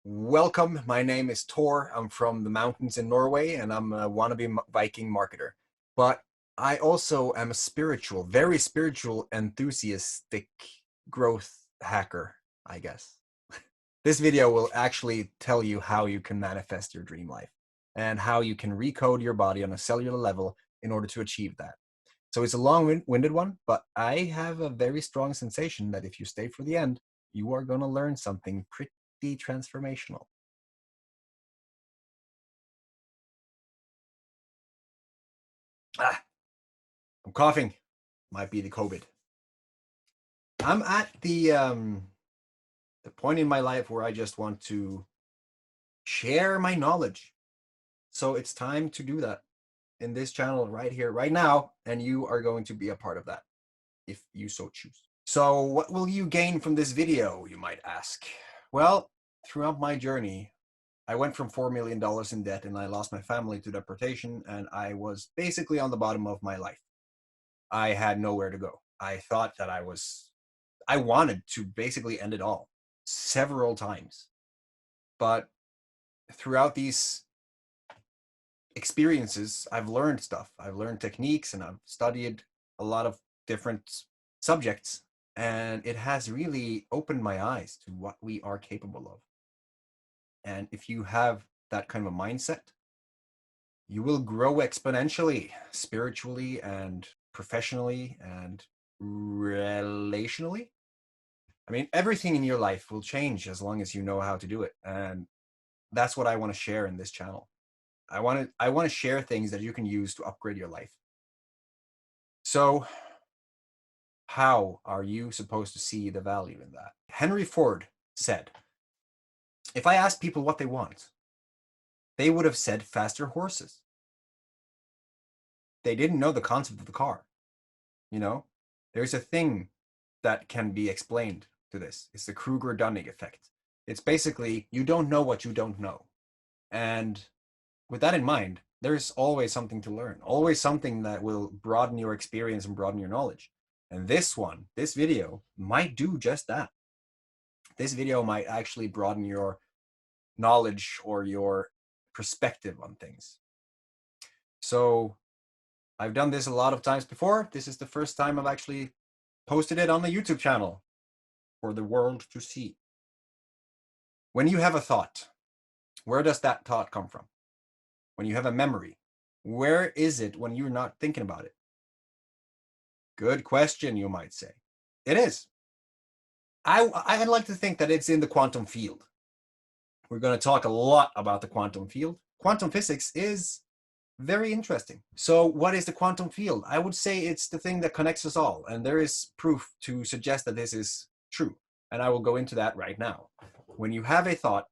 Welcome, my name is Tor. I'm from the mountains in Norway and I'm a wannabe Viking marketer. But I also am a spiritual, very spiritual, enthusiastic growth hacker, I guess. This video will actually tell you how you can manifest your dream life and how you can recode your body on a cellular level in order to achieve that. So it's a long-winded one, but I have a very strong sensation that if you stay for the end, you are going to learn something pretty transformational. I'm coughing. Might be the COVID. I'm at the point in my life where I just want to share my knowledge. So it's time to do that in this channel right here, right now, and you are going to be a part of that if you so choose. So what will you gain from this video, you might ask? Well, throughout my journey, I went from $4 million in debt and I lost my family to deportation and I was basically on the bottom of my life. I had nowhere to go. I thought that I wanted to basically end it all several times. But throughout these experiences, I've learned stuff. I've learned techniques and I've studied a lot of different subjects. And it has really opened my eyes to what we are capable of. And if you have that kind of a mindset, you will grow exponentially, spiritually and professionally and relationally. I mean, everything in your life will change as long as you know how to do it. And that's what I want to share in this channel. I want to share things that you can use to upgrade your life. So how are you supposed to see the value in that? Henry Ford said, if I asked people what they want, they would have said faster horses. They didn't know the concept of the car. You know, there's a thing that can be explained to this. It's the Kruger-Dunning effect. It's basically, you don't know what you don't know. And with that in mind, there's always something to learn, always something that will broaden your experience and broaden your knowledge. And this video might do just that. This video might actually broaden your knowledge or your perspective on things. So I've done this a lot of times before. This is the first time I've actually posted it on the YouTube channel for the world to see. When you have a thought, where does that thought come from? When you have a memory, where is it when you're not thinking about it? Good question, you might say. It is. I'd like to think that it's in the quantum field. We're going to talk a lot about the quantum field. Quantum physics is very interesting. So what is the quantum field? I would say it's the thing that connects us all. And there is proof to suggest that this is true. And I will go into that right now. When you have a thought,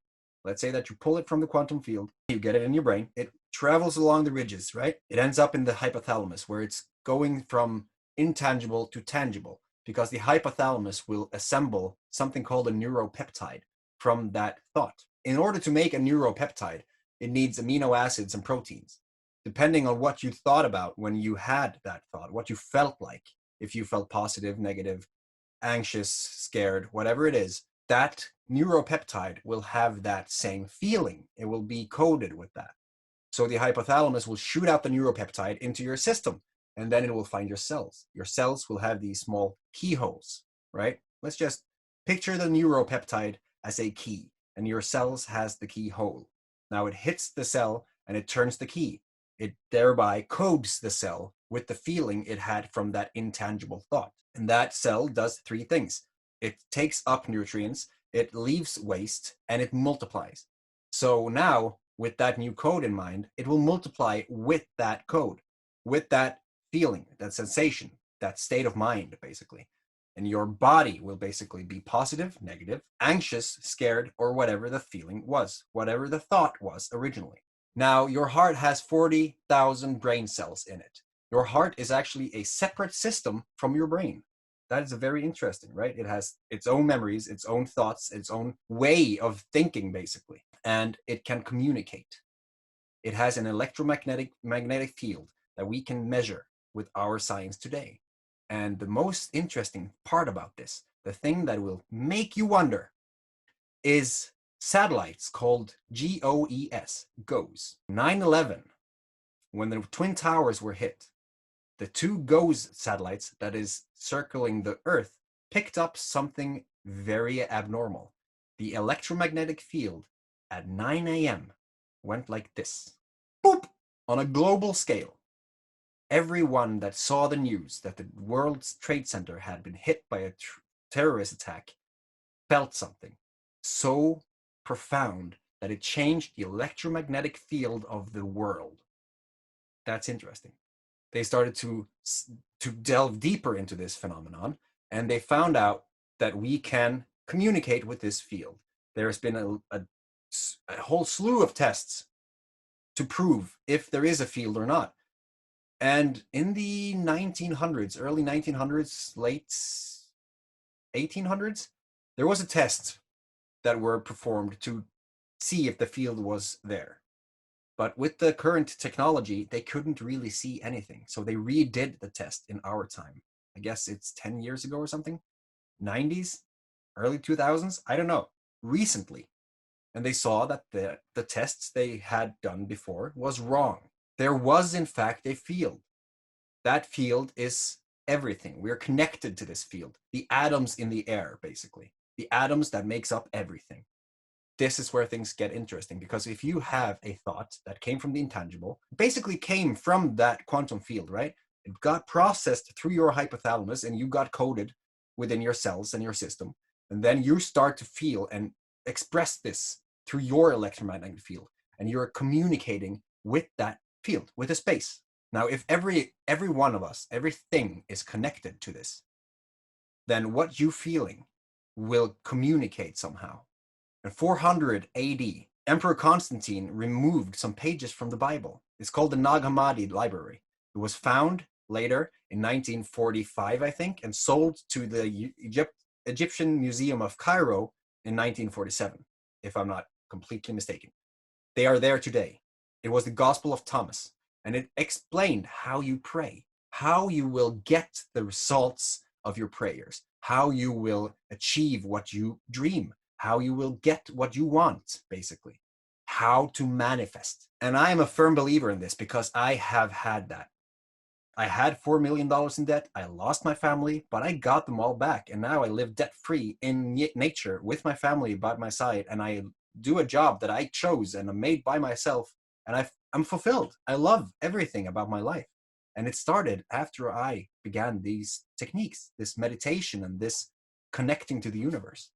let's say that you pull it from the quantum field, you get it in your brain, it travels along the ridges, right? It ends up in the hypothalamus where it's going from intangible to tangible because the hypothalamus will assemble something called a neuropeptide from that thought. In order to make a neuropeptide, it needs amino acids and proteins. Depending on what you thought about when you had that thought, what you felt like, if you felt positive, negative, anxious, scared, whatever it is, that neuropeptide will have that same feeling. It will be coded with that. So the hypothalamus will shoot out the neuropeptide into your system, and then it will find your cells. Your cells will have these small keyholes, right? Let's just picture the neuropeptide as a key, and your cells has the keyhole. Now it hits the cell, and it turns the key. It thereby codes the cell with the feeling it had from that intangible thought. And that cell does three things. It takes up nutrients, it leaves waste, and it multiplies. So now, with that new code in mind, it will multiply with that code, with that feeling, that sensation, that state of mind, basically. And your body will basically be positive, negative, anxious, scared, or whatever the feeling was, whatever the thought was originally. Now, your heart has 40,000 brain cells in it. Your heart is actually a separate system from your brain. That is very interesting, right? It has its own memories, its own thoughts, its own way of thinking, basically. And it can communicate. It has an electromagnetic field that we can measure with our science today. And the most interesting part about this, the thing that will make you wonder, is satellites called GOES, GOES. 9/11, when the Twin Towers were hit, the two GOES satellites that is circling the Earth picked up something very abnormal. The electromagnetic field at 9 a.m. went like this. Boop! On a global scale. Everyone that saw the news that the World Trade Center had been hit by a terrorist attack felt something so profound that it changed the electromagnetic field of the world. That's interesting. They started to delve deeper into this phenomenon, and they found out that we can communicate with this field. There's been a whole slew of tests to prove if there is a field or not. And in the 1900s, early 1900s, late 1800s, there was a test that were performed to see if the field was there. But with the current technology, they couldn't really see anything. So they redid the test in our time. I guess it's 10 years ago or something. 90s, early 2000s, I don't know. Recently. And they saw that the tests they had done before was wrong. There was, in fact, a field. That field is everything. We're connected to this field. The atoms in the air, basically. The atoms that makes up everything. This is where things get interesting, because if you have a thought that came from the intangible, basically came from that quantum field, right? It got processed through your hypothalamus and you got coded within your cells and your system. And then you start to feel and express this through your electromagnetic field. And you're communicating with that field, with a space. Now, if every one of us, everything is connected to this, then what you're feeling will communicate somehow. In 400 AD, Emperor Constantine removed some pages from the Bible. It's called the Nag Hammadi Library. It was found later in 1945, I think, and sold to the Egyptian Museum of Cairo in 1947, if I'm not completely mistaken. They are there today. It was the Gospel of Thomas, and it explained how you pray, how you will get the results of your prayers, how you will achieve what you dream, how you will get what you want, basically, how to manifest. And I am a firm believer in this because I have had that. I had $4 million in debt. I lost my family, but I got them all back. And now I live debt-free in nature with my family by my side. And I do a job that I chose and I'm made by myself. And I'm fulfilled. I love everything about my life. And it started after I began these techniques, this meditation and this connecting to the universe.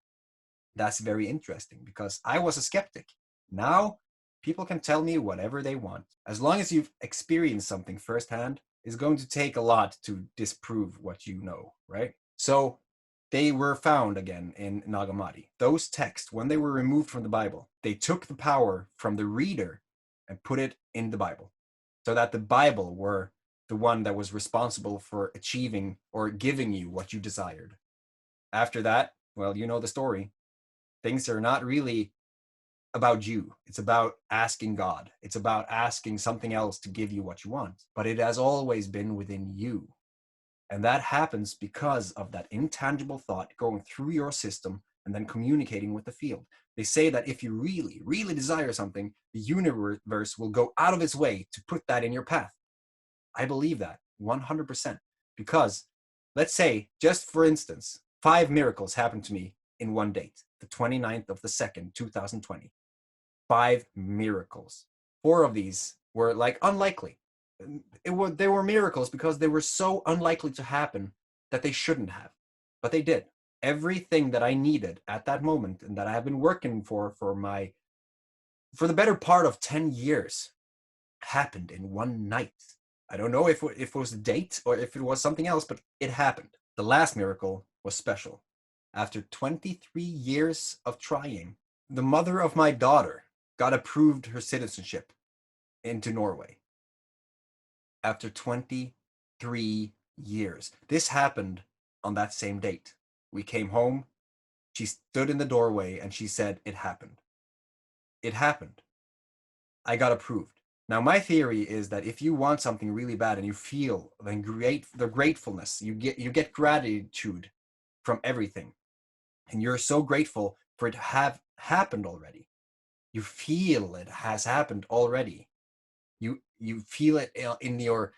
That's very interesting because I was a skeptic. Now people can tell me whatever they want. As long as you've experienced something firsthand, it's going to take a lot to disprove what you know, right? So they were found again in Nag Hammadi. Those texts, when they were removed from the Bible, they took the power from the reader and put it in the Bible, so that the Bible were the one that was responsible for achieving or giving you what you desired. After that, well, you know the story. Things are not really about you. It's about asking God. It's about asking something else to give you what you want. But it has always been within you. And that happens because of that intangible thought going through your system and then communicating with the field. They say that if you really, really desire something, the universe will go out of its way to put that in your path. I believe that 100%. Because let's say, just for instance, 5 miracles happened to me in one date, the 29th of the 2nd, 2020. 5 miracles. 4 of these were like unlikely. They were miracles because they were so unlikely to happen that they shouldn't have, but they did. Everything that I needed at that moment and that I have been working for the better part of 10 years happened in one night. I don't know if it was a date or if it was something else, but it happened. The last miracle was special. After 23 years of trying, the mother of my daughter got approved her citizenship into Norway. After 23 years. This happened on that same date. We came home. She stood in the doorway and she said, "It happened." It happened. I got approved. Now, my theory is that if you want something really bad and you feel the gratefulness, you get gratitude from everything. And you're so grateful for it to have happened already. You feel it has happened already. You feel it in your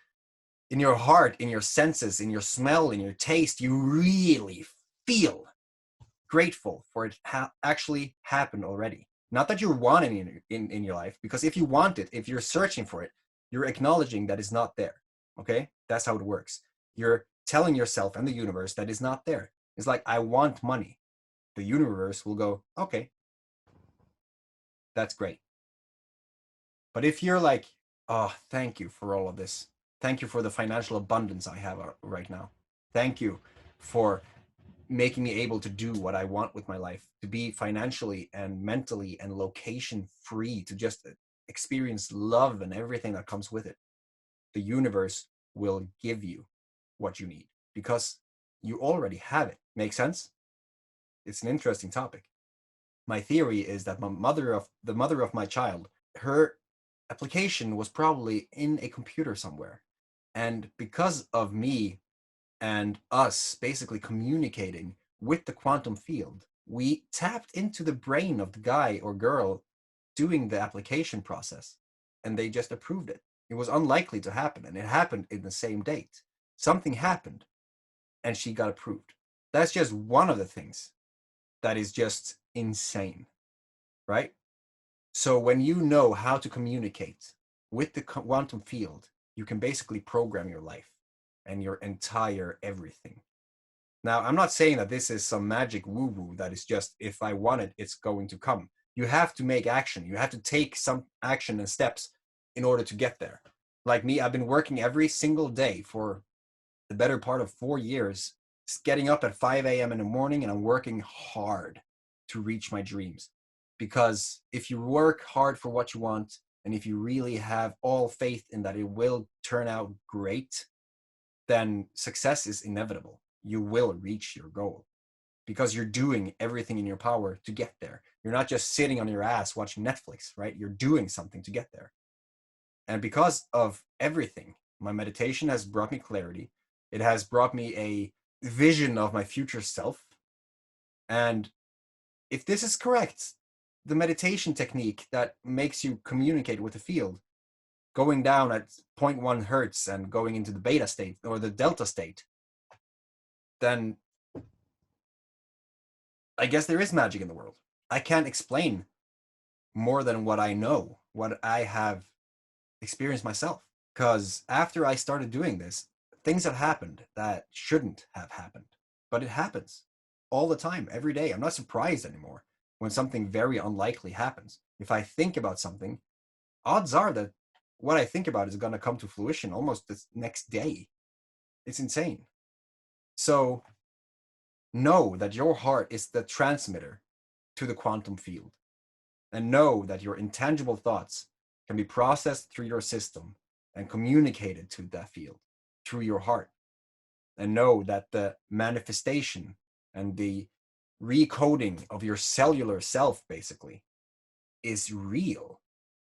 heart, in your senses, in your smell, in your taste. You really feel grateful for it actually happened already. Not that you want it in your life, because if you want it, if you're searching for it, you're acknowledging that it's not there. Okay? That's how it works. You're telling yourself and the universe that it's not there. It's like, I want money. The universe will go, okay, that's great. But if you're like, oh, thank you for all of this. Thank you for the financial abundance I have right now. Thank you for making me able to do what I want with my life, to be financially and mentally and location free, to just experience love and everything that comes with it. The universe will give you what you need because you already have it. Make sense? It's an interesting topic. My theory is that the mother of my child, her application was probably in a computer somewhere. And because of me and us basically communicating with the quantum field, we tapped into the brain of the guy or girl doing the application process, and they just approved it. It was unlikely to happen, and it happened in the same date. Something happened, and she got approved. That's just one of the things that is just insane, right? So when you know how to communicate with the quantum field, you can basically program your life and your entire everything. Now, I'm not saying that this is some magic woo-woo that is just, if I want it, it's going to come. You have to make action. You have to take some action and steps in order to get there. Like me, I've been working every single day for the better part of 4 years, getting up at 5 a.m. in the morning, and I'm working hard to reach my dreams. Because if you work hard for what you want, and if you really have all faith in that it will turn out great, then success is inevitable. You will reach your goal because you're doing everything in your power to get there. You're not just sitting on your ass watching Netflix, right? You're doing something to get there. And because of everything, my meditation has brought me clarity. It has brought me a vision of my future self. And if this is correct, the meditation technique that makes you communicate with the field, going down at 0.1 hertz and going into the beta state or the delta state, then I guess there is magic in the world. I can't explain more than what I know, what I have experienced myself. Because after I started doing this, things have happened that shouldn't have happened. But it happens all the time, every day. I'm not surprised anymore when something very unlikely happens. If I think about something, odds are that what I think about is going to come to fruition almost the next day. It's insane. So know that your heart is the transmitter to the quantum field. And know that your intangible thoughts can be processed through your system and communicated to that field through your heart. And know that the manifestation and the recoding of your cellular self basically is real.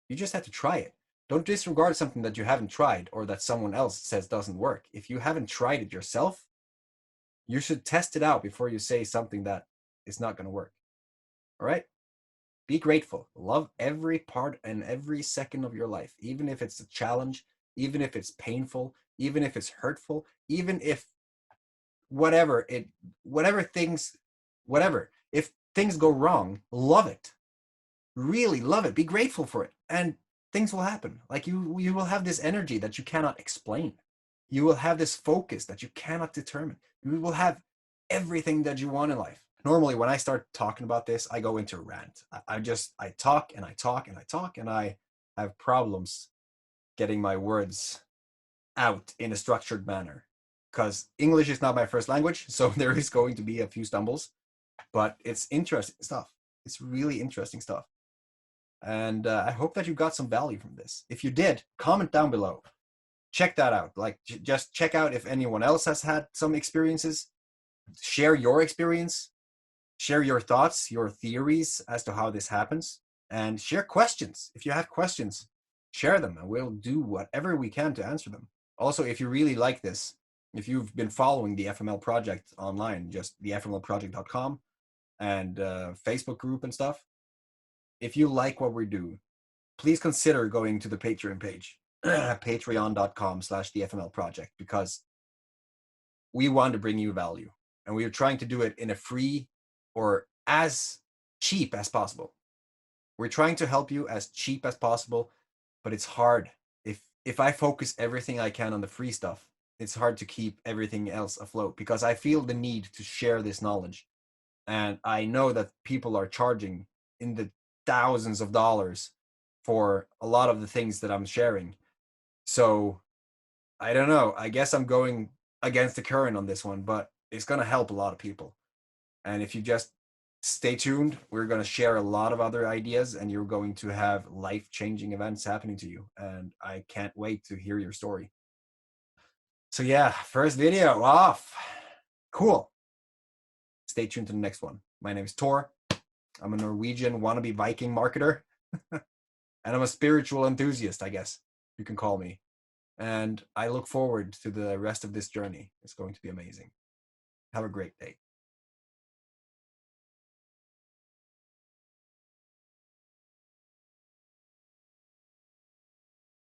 You just have to try it. Don't disregard something that you haven't tried or that someone else says doesn't work. If you haven't tried it yourself, you should test it out before you say something that is not going to work. All right? Be grateful. Love every part and every second of your life, even if it's a challenge, even if it's painful, even if it's hurtful, even if whatever if things go wrong, love it. Really love it. Be grateful for it. And things will happen. Like you will have this energy that you cannot explain. You will have this focus that you cannot determine. You will have everything that you want in life. Normally when I start talking about this, I go into a rant. I talk and I talk and I talk, and I have problems getting my words out in a structured manner because English is not my first language. So there is going to be a few stumbles, but it's interesting stuff. It's really interesting stuff. And I hope that you got some value from this. If you did, comment down below. Check that out. Like, just check out if anyone else has had some experiences. Share your experience. Share your thoughts, your theories as to how this happens. And share questions. If you have questions, share them, and we'll do whatever we can to answer them. Also, if you really like this, if you've been following the FML project online, just thefmlproject.com, and Facebook group and stuff. If you like what we do, please consider going to the Patreon page, patreon.com/the FML project, because we want to bring you value, and we are trying to do it in a free or as cheap as possible. We're trying to help you as cheap as possible, but it's hard. If I focus everything I can on the free stuff, it's hard to keep everything else afloat, because I feel the need to share this knowledge. And I know that people are charging in the thousands of dollars for a lot of the things that I'm sharing. So I don't know. I guess I'm going against the current on this one, but it's going to help a lot of people. And if you just stay tuned, we're going to share a lot of other ideas, and you're going to have life-changing events happening to you. And I can't wait to hear your story. So yeah, first video off. Cool. Stay tuned to the next one. My name is Tor. I'm a Norwegian wannabe Viking marketer. And I'm a spiritual enthusiast, I guess you can call me. And I look forward to the rest of this journey. It's going to be amazing. Have a great day.